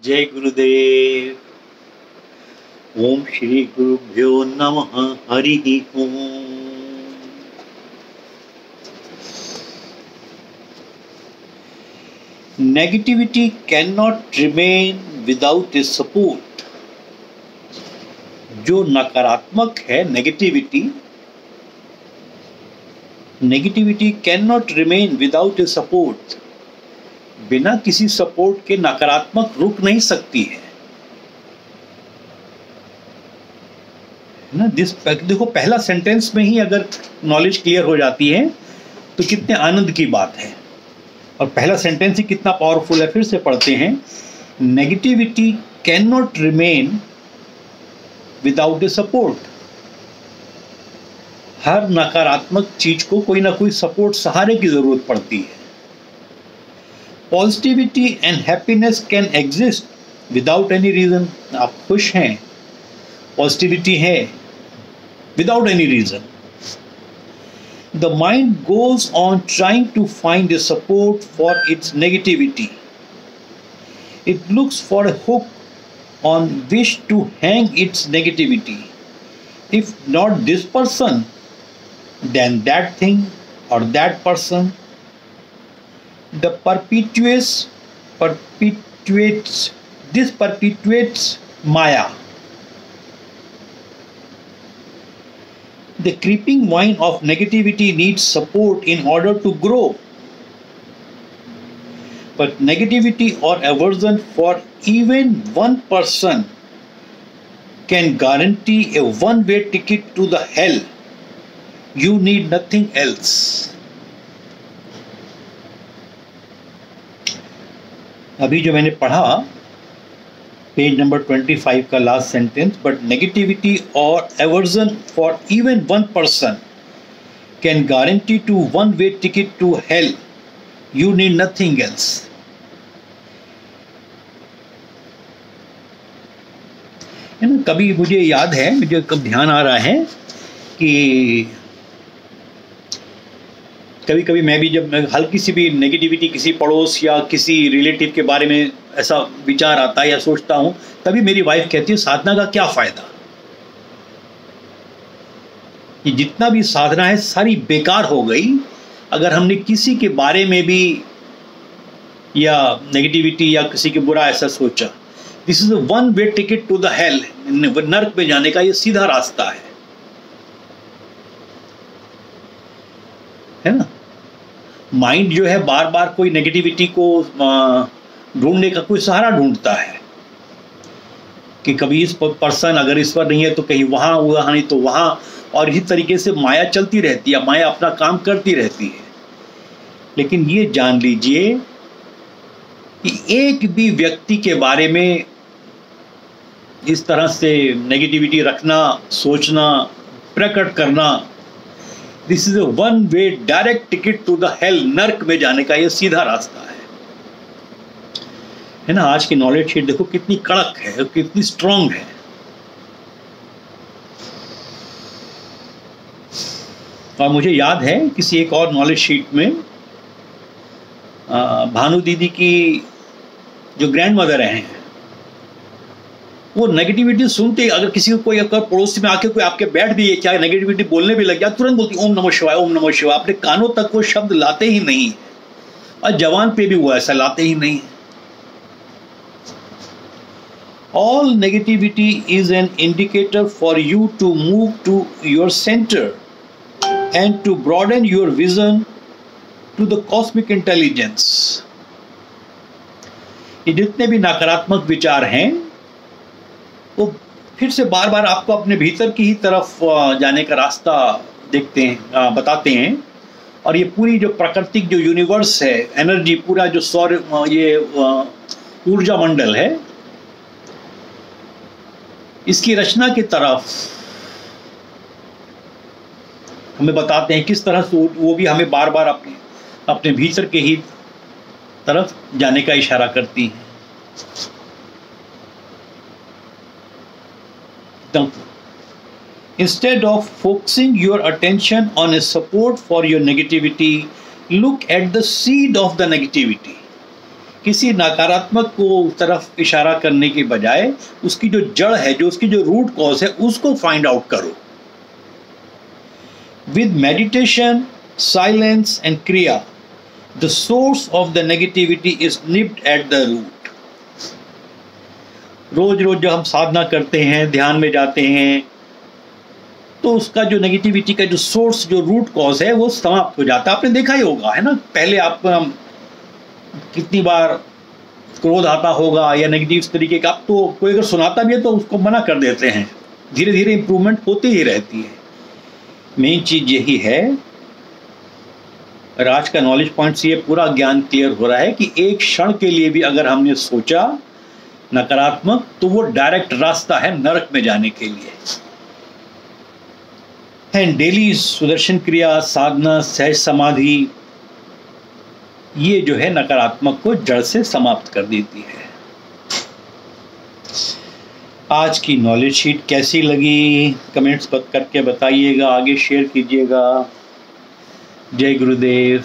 जय गुरुदेव। ओम श्री गुरुभ्यो नमः। हरि ओम। Negativity can not remain without a support. जो नकारात्मक है, negativity can not remain without a support. बिना किसी सपोर्ट के नकारात्मक रुक नहीं सकती है ना। देखो, पहला सेंटेंस में ही अगर नॉलेज क्लियर हो जाती है तो कितने आनंद की बात है। और पहला सेंटेंस ही कितना पावरफुल है। फिर से पढ़ते हैं। Negativity can not remain without a support. हर नकारात्मक चीज को कोई ना कोई सपोर्ट, सहारे की जरूरत पड़ती है। Positivity and happiness can exist without any reason. आप खुश हैं, पॉजिटिविटी है, without any reason. The mind goes on trying to find a support for its negativity. It looks for a hook on which to hang its negativity. If not this person, then that thing or that person. This perpetuates Maya. The creeping vine of negativity needs support in order to grow. But negativity or aversion for even one person can guarantee a one-way ticket to the hell. You need nothing else. अभी जो मैंने पढ़ा page number 25 का last sentence, but negativity और aversion for even one person can guarantee to one way ticket to hell. You need nothing else. है ना। कभी मुझे याद है, मुझे कब ध्यान आ रहा है कि कभी कभी मैं भी जब हल्की सी भी नेगेटिविटी किसी पड़ोस या किसी रिलेटिव के बारे में ऐसा विचार आता है या सोचता हूं, तभी मेरी वाइफ कहती है साधना का क्या फायदा। ये जितना भी साधना है सारी बेकार हो गई अगर हमने किसी के बारे में भी या नेगेटिविटी या किसी के बुरा ऐसा सोचा। This is one way ticket to the hell. नर्क में जाने का ये सीधा रास्ता है ना। माइंड जो है बार बार कोई नेगेटिविटी को ढूंढने का कोई सहारा ढूंढता है कि कभी इस पर्सन, अगर इस पर नहीं है तो कहीं वहां, वहां नहीं तो वहां। और इसी तरीके से माया चलती रहती है, माया अपना काम करती रहती है। लेकिन ये जान लीजिए कि एक भी व्यक्ति के बारे में इस तरह से नेगेटिविटी रखना, सोचना, प्रकट करना, this is a one way direct ticket to the hell. नर्क में जाने का यह सीधा रास्ता है ना। आज की नॉलेज शीट देखो कितनी कड़क है, कितनी स्ट्रांग है। और मुझे याद है किसी एक और नॉलेज शीट में भानु दीदी की जो ग्रैंड मदर हैं, वो नेगेटिविटी सुनते, अगर किसी को कोई पड़ोसी में आके कोई आपके बैठ भी है, क्या नेगेटिविटी बोलने भी लग गया, तुरंत बोलती ओम नमः शिवाय, ओम नमः शिवाय। अपने कानों तक वो शब्द लाते ही नहीं। और जवान पे भी वो ऐसा लाते ही नहीं। All negativity is an indicator for you to move to your centre and to broaden your vision to the cosmic intelligence. ये जितने भी नकारात्मक विचार हैं वो फिर से बार बार आपको अपने भीतर की ही तरफ जाने का रास्ता देखते हैं, बताते हैं। और ये पूरी जो प्राकृतिक जो यूनिवर्स है, एनर्जी, पूरा जो सौर ये ऊर्जा मंडल है, इसकी रचना की तरफ हमें बताते हैं किस तरह से वो भी हमें बार बार अपने भीतर के ही तरफ जाने का इशारा करती हैं। Instead of focusing your attention on a support for your negativity, look at the seed of the negativity. किसी नकारात्मक को उस तरफ इशारा करने के बजाय उसकी जो जड़ है, जो उसकी जो रूट कॉज है, उसको फाइंड आउट करो। With meditation, silence and kriya, the source of the negativity is nipped at the root. रोज रोज जब हम साधना करते हैं, ध्यान में जाते हैं, तो उसका जो नेगेटिविटी का जो सोर्स, जो रूट कॉज है, वो समाप्त हो जाता है। आपने देखा ही होगा, है ना, पहले आप कितनी बार क्रोध आता होगा या नेगेटिव इस तरीके का, आप तो कोई अगर सुनाता भी है तो उसको मना कर देते हैं। धीरे धीरे इंप्रूवमेंट होती ही रहती है। मेन चीज यही है, और आज का नॉलेज पॉइंट से ये पूरा ज्ञान क्लियर हो रहा है कि एक क्षण के लिए भी अगर हमने सोचा नकारात्मक, तो वो डायरेक्ट रास्ता है नरक में जाने के लिए। एंड डेली सुदर्शन क्रिया, साधना, सहज समाधि, ये जो है नकारात्मक को जड़ से समाप्त कर देती है। आज की नॉलेज शीट कैसी लगी कमेंट्स करके बताइएगा, आगे शेयर कीजिएगा। जय गुरुदेव।